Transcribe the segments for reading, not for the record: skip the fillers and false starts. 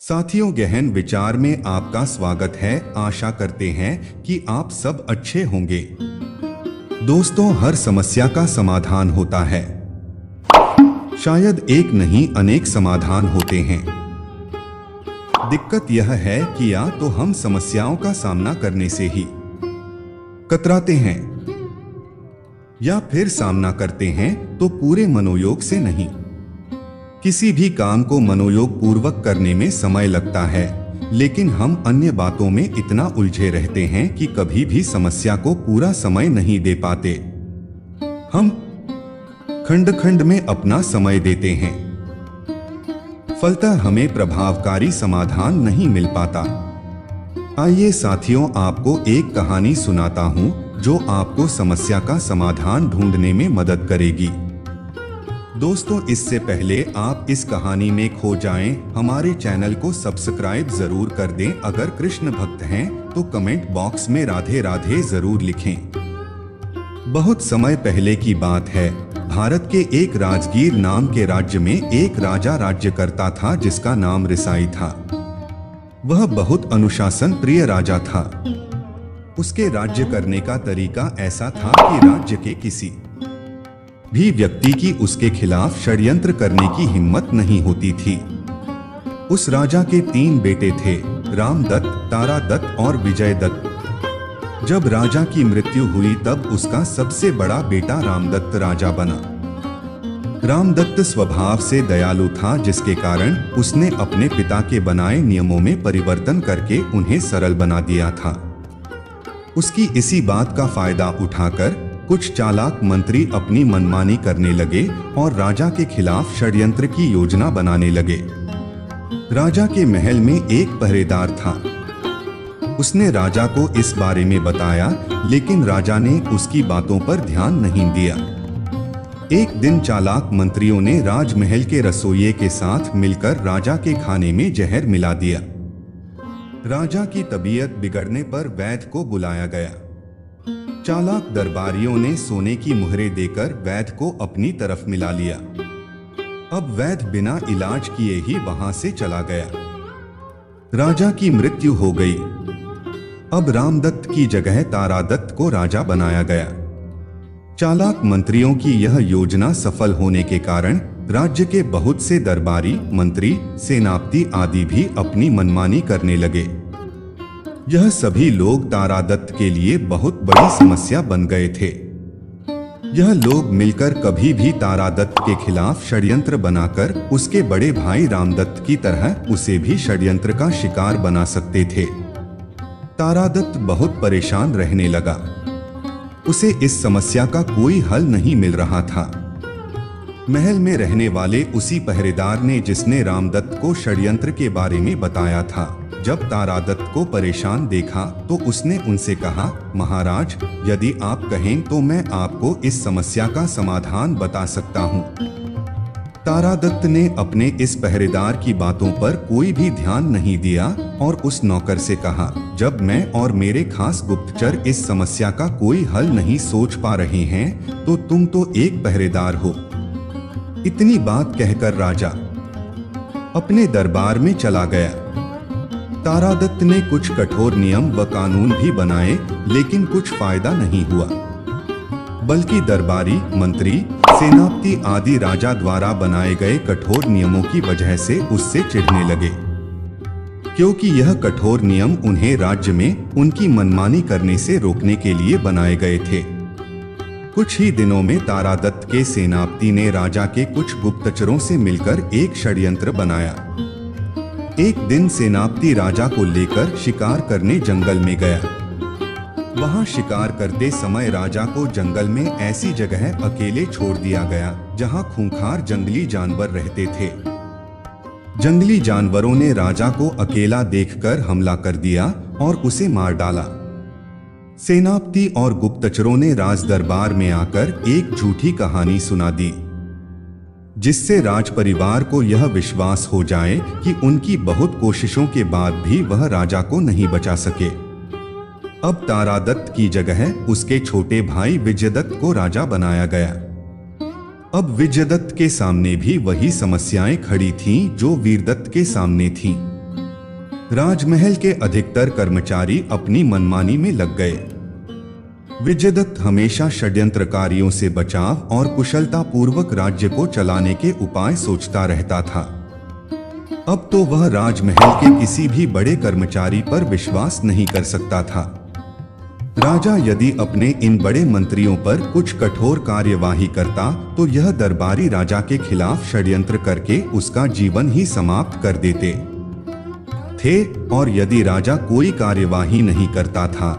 साथियों, गहन विचार में आपका स्वागत है। आशा करते हैं कि आप सब अच्छे होंगे। दोस्तों, हर समस्या का समाधान होता है। शायद एक नहीं, अनेक समाधान होते हैं। दिक्कत यह है कि या तो हम समस्याओं का सामना करने से ही कतराते हैं या फिर सामना करते हैं तो पूरे मनोयोग से नहीं। किसी भी काम को मनोयोग पूर्वक करने में समय लगता है, लेकिन हम अन्य बातों में इतना उलझे रहते हैं कि कभी भी समस्या को पूरा समय नहीं दे पाते। हम खंड खंड में अपना समय देते हैं, फलतः हमें प्रभावकारी समाधान नहीं मिल पाता। आइए साथियों, आपको एक कहानी सुनाता हूं जो आपको समस्या का समाधान ढूंढने में मदद करेगी। दोस्तों, इससे पहले आप इस कहानी में खो जाएं, हमारे चैनल को सब्सक्राइब जरूर कर दें। अगर कृष्ण भक्त हैं तो कमेंट बॉक्स में राधे राधे जरूर लिखें। बहुत समय पहले की बात है। भारत के एक राजगीर नाम के राज्य में एक राजा राज्य करता था जिसका नाम रिसाई था। वह बहुत अनुशासन प्रिय राजा था। उसके राज्य करने का तरीका ऐसा था कि राज्य के किसी भी व्यक्ति की उसके खिलाफ षड्यंत्र करने की हिम्मत नहीं होती थी। उस राजा के 3 बेटे थे, रामदत्त, तारादत्त और विजयदत्त। जब राजा की मृत्यु हुई तब उसका सबसे बड़ा बेटा रामदत्त राजा बना। रामदत्त स्वभाव से दयालु था, जिसके कारण उसने अपने पिता के बनाए नियमों में परिवर्तन करके उन्हें सरल बना दिया था। उसकी इसी बात का फायदा उठाकर कुछ चालाक मंत्री अपनी मनमानी करने लगे और राजा के खिलाफ षड्यंत्र की योजना बनाने लगे। राजा के महल में एक पहरेदार था। उसने राजा को इस बारे में बताया, लेकिन राजा ने उसकी बातों पर ध्यान नहीं दिया। एक दिन चालाक मंत्रियों ने राजमहल के रसोइये के साथ मिलकर राजा के खाने में जहर मिला दिया। राजा की तबीयत बिगड़ने पर वैद्य को बुलाया गया। चालाक दरबारियों ने सोने की मुहरें देकर वैद्य को अपनी तरफ मिला लिया। अब वैद्य बिना इलाज किए ही वहां से चला गया। राजा की मृत्यु हो गई। अब रामदत्त की जगह तारादत्त को राजा बनाया गया। चालाक मंत्रियों की यह योजना सफल होने के कारण राज्य के बहुत से दरबारी, मंत्री, सेनापति आदि भी अपनी मनमानी करने लगे। यह सभी लोग तारादत्त के लिए बहुत बड़ी समस्या बन गए थे। यह लोग मिलकर कभी भी तारादत्त के खिलाफ षड्यंत्र बनाकर उसके बड़े भाई रामदत्त की तरह उसे भी षड्यंत्र का शिकार बना सकते थे। तारादत्त बहुत परेशान रहने लगा। उसे इस समस्या का कोई हल नहीं मिल रहा था। महल में रहने वाले उसी पहरेदार ने, जिसने रामदत्त को षड्यंत्र के बारे में बताया था, जब तारादत्त को परेशान देखा तो उसने उनसे कहा, महाराज, यदि आप कहें तो मैं आपको इस समस्या का समाधान बता सकता हूँ। तारादत्त ने अपने इस पहरेदार की बातों पर कोई भी ध्यान नहीं दिया और उस नौकर से कहा, जब मैं और मेरे खास गुप्तचर इस समस्या का कोई हल नहीं सोच पा रहे हैं तो तुम तो एक पहरेदार हो। इतनी बात कहकर राजा अपने दरबार में चला गया। तारादत्त ने कुछ कठोर नियम व कानून भी बनाए, लेकिन कुछ फायदा नहीं हुआ। बल्कि दरबारी, मंत्री, सेनापति आदि राजा द्वारा बनाए गए कठोर नियमों की वजह से उससे चिढ़ने लगे, क्योंकि यह कठोर नियम उन्हें राज्य में उनकी मनमानी करने से रोकने के लिए बनाए गए थे। कुछ ही दिनों में तारादत्त के सेनापति ने राजा के कुछ गुप्तचरों से मिलकर एक षड्यंत्र बनाया। एक दिन सेनापति राजा को लेकर शिकार करने जंगल में गया। वहां शिकार करते समय राजा को जंगल में ऐसी जगह अकेले छोड़ दिया गया जहां खूंखार जंगली जानवर रहते थे। जंगली जानवरों ने राजा को अकेला देखकर हमला कर दिया और उसे मार डाला। सेनापति और गुप्तचरों ने राज दरबार में आकर एक झूठी कहानी सुना दी, जिससे राज परिवार को यह विश्वास हो जाए कि उनकी बहुत कोशिशों के बाद भी वह राजा को नहीं बचा सके। अब तारादत्त की जगह उसके छोटे भाई विजयदत्त को राजा बनाया गया। अब विजयदत्त के सामने भी वही समस्याएं खड़ी थीं जो वीरदत्त के सामने थीं। राजमहल के अधिकतर कर्मचारी अपनी मनमानी में लग गए। विजयदत्त हमेशा षड्यंत्रकारियों से बचाव और कुशलता पूर्वक राज्य को चलाने के उपाय सोचता रहता था। अब तो वह राजमहल के किसी भी बड़े कर्मचारी पर विश्वास नहीं कर सकता था। राजा यदि अपने इन बड़े मंत्रियों पर कुछ कठोर कार्यवाही करता तो यह दरबारी राजा के खिलाफ षड्यंत्र करके उसका जीवन ही समाप्त कर देते थे, और यदि राजा कोई कार्यवाही नहीं करता था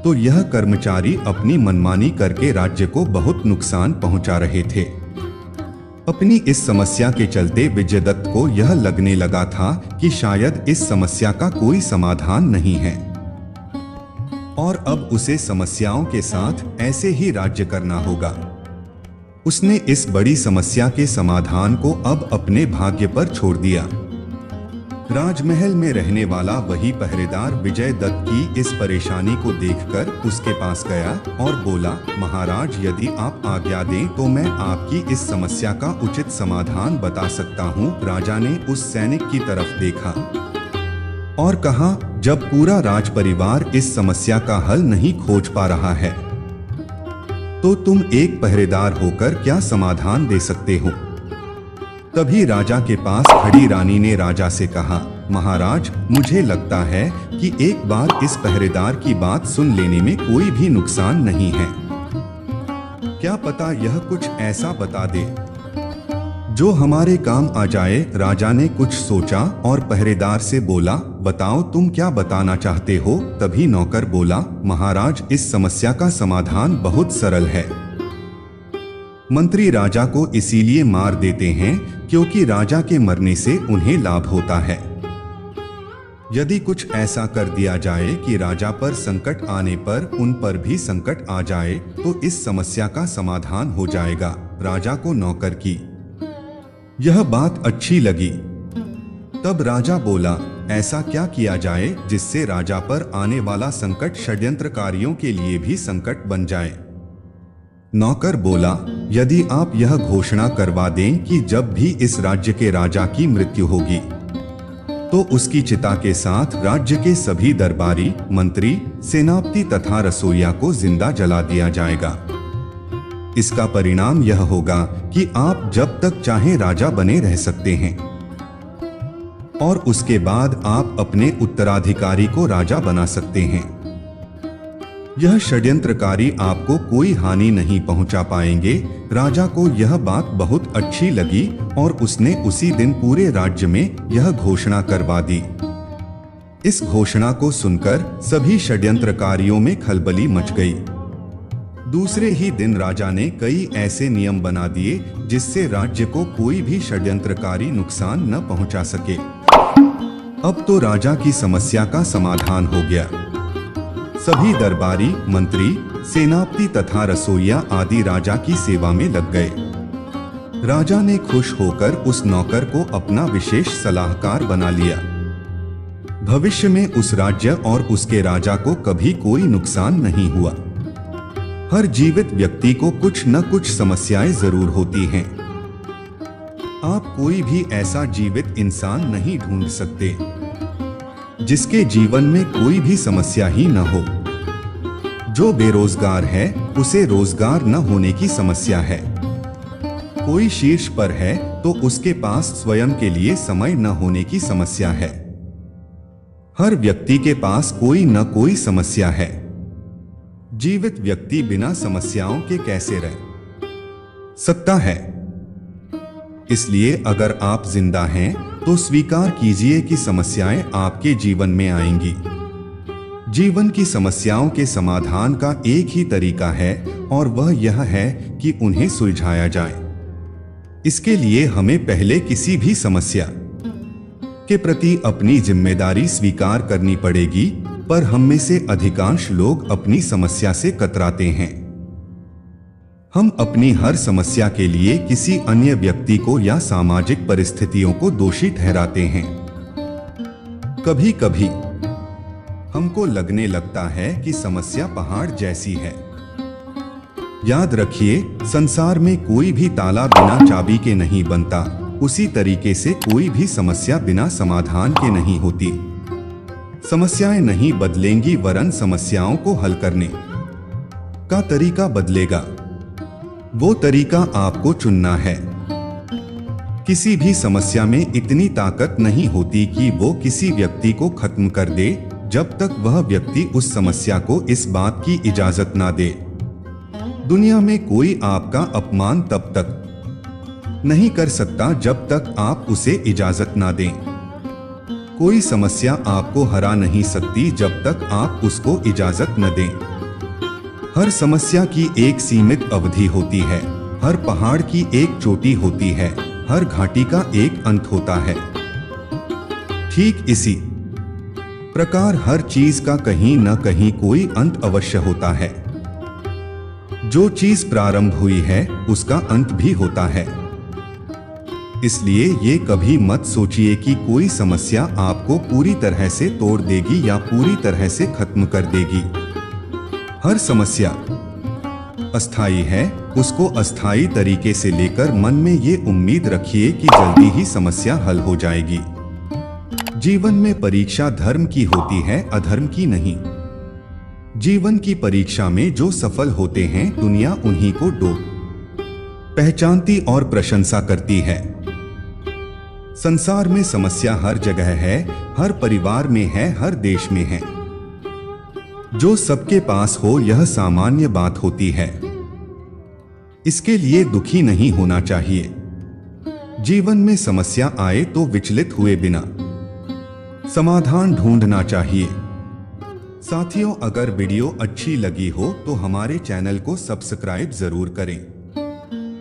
तो यह कर्मचारी अपनी मनमानी करके राज्य को बहुत नुकसान पहुंचा रहे थे। अपनी इस समस्या के चलते विजयदत्त को यह लगने लगा था कि शायद इस समस्या का कोई समाधान नहीं है, और अब उसे समस्याओं के साथ ऐसे ही राज्य करना होगा। उसने इस बड़ी समस्या के समाधान को अब अपने भाग्य पर छोड़ दिया। राजमहल में रहने वाला वही पहरेदार विजयदत्त की इस परेशानी को देखकर उसके पास गया और बोला, महाराज, यदि आप आज्ञा दें तो मैं आपकी इस समस्या का उचित समाधान बता सकता हूँ। राजा ने उस सैनिक की तरफ देखा और कहा, जब पूरा राज परिवार इस समस्या का हल नहीं खोज पा रहा है तो तुम एक पहरेदार होकर क्या समाधान दे सकते हो? तभी राजा के पास खड़ी रानी ने राजा से कहा, महाराज, मुझे लगता है कि एक बार इस पहरेदार की बात सुन लेने में कोई भी नुकसान नहीं है। क्या पता यह कुछ ऐसा बता दे जो हमारे काम आ जाए। राजा ने कुछ सोचा और पहरेदार से बोला, बताओ तुम क्या बताना चाहते हो? तभी नौकर बोला, महाराज, इस समस्या का समाधान बहुत सरल है। मंत्री राजा को इसीलिए मार देते हैं क्योंकि राजा के मरने से उन्हें लाभ होता है। यदि कुछ ऐसा कर दिया जाए कि राजा पर संकट आने पर उन पर भी संकट आ जाए तो इस समस्या का समाधान हो जाएगा। राजा को नौकर की यह बात अच्छी लगी। तब राजा बोला, ऐसा क्या किया जाए जिससे राजा पर आने वाला संकट षड्यंत्रकारियों के लिए भी संकट बन जाए? नौकर बोला, यदि आप यह घोषणा करवा दें कि जब भी इस राज्य के राजा की मृत्यु होगी तो उसकी चिता के साथ राज्य के सभी दरबारी, मंत्री, सेनापति तथा रसोइया को जिंदा जला दिया जाएगा। इसका परिणाम यह होगा कि आप जब तक चाहें राजा बने रह सकते हैं और उसके बाद आप अपने उत्तराधिकारी को राजा बना सकते हैं। यह षड्यंत्रकारी आपको कोई हानि नहीं पहुंचा पाएंगे। राजा को यह बात बहुत अच्छी लगी और उसने उसी दिन पूरे राज्य में यह घोषणा करवा दी। इस घोषणा को सुनकर सभी षड्यंत्रकारियों में खलबली मच गई। दूसरे ही दिन राजा ने कई ऐसे नियम बना दिए जिससे राज्य को कोई भी षड्यंत्रकारी नुकसान न पहुंचा सके। अब तो राजा की समस्या का समाधान हो गया। सभी दरबारी, मंत्री, सेनापति तथा रसोइया आदि राजा की सेवा में लग गए। राजा ने खुश होकर उस नौकर को अपना विशेष सलाहकार बना लिया। भविष्य में उस राज्य और उसके राजा को कभी कोई नुकसान नहीं हुआ। हर जीवित व्यक्ति को कुछ न कुछ समस्याएं जरूर होती हैं। आप कोई भी ऐसा जीवित इंसान नहीं ढूंढ सकते जिसके जीवन में कोई भी समस्या ही न हो। जो बेरोजगार है उसे रोजगार न होने की समस्या है। कोई शीर्ष पर है तो उसके पास स्वयं के लिए समय न होने की समस्या है। हर व्यक्ति के पास कोई न कोई समस्या है। जीवित व्यक्ति बिना समस्याओं के कैसे रह सकता है? इसलिए अगर आप जिंदा हैं तो स्वीकार कीजिए कि समस्याएं आपके जीवन में आएंगी। जीवन की समस्याओं के समाधान का एक ही तरीका है और वह यह है कि उन्हें सुलझाया जाए। इसके लिए हमें पहले किसी भी समस्या के प्रति अपनी जिम्मेदारी स्वीकार करनी पड़ेगी, पर हम में से अधिकांश लोग अपनी समस्या से कतराते हैं। हम अपनी हर समस्या के लिए किसी अन्य व्यक्ति को या सामाजिक परिस्थितियों को दोषी ठहराते हैं। कभी कभी हमको लगने लगता है कि समस्या पहाड़ जैसी है। याद रखिए, संसार में कोई भी ताला बिना चाबी के नहीं बनता। उसी तरीके से कोई भी समस्या बिना समाधान के नहीं होती। समस्याएं नहीं बदलेंगी वरन समस्याओं को हल करने का तरीका बदलेगा। वो तरीका आपको चुनना है। किसी भी समस्या में इतनी ताकत नहीं होती कि वो किसी व्यक्ति को खत्म कर दे जब तक वह व्यक्ति उस समस्या को इस बात की इजाजत ना दे। दुनिया में कोई आपका अपमान तब तक नहीं कर सकता जब तक आप उसे इजाजत ना दें। कोई समस्या आपको हरा नहीं सकती जब तक आप उसको इजाजत न दें। हर समस्या की एक सीमित अवधि होती है, हर पहाड़ की एक चोटी होती है, हर घाटी का एक अंत होता है। ठीक इसी प्रकार हर चीज का कहीं न कहीं कोई अंत अवश्य होता है। जो चीज प्रारंभ हुई है उसका अंत भी होता है। इसलिए ये कभी मत सोचिए कि कोई समस्या आपको पूरी तरह से तोड़ देगी या पूरी तरह से खत्म कर देगी। हर समस्या अस्थायी है, उसको अस्थायी तरीके से लेकर मन में ये उम्मीद रखिए कि जल्दी ही समस्या हल हो जाएगी। जीवन में परीक्षा धर्म की होती है, अधर्म की नहीं। जीवन की परीक्षा में जो सफल होते हैं दुनिया उन्हीं को पहचानती और प्रशंसा करती है। संसार में समस्या हर जगह है, हर परिवार में है, हर देश में है। जो सबके पास हो यह सामान्य बात होती है। इसके लिए दुखी नहीं होना चाहिए। जीवन में समस्या आए तो विचलित हुए बिना समाधान ढूंढना चाहिए। साथियों, अगर वीडियो अच्छी लगी हो तो हमारे चैनल को सब्सक्राइब जरूर करें।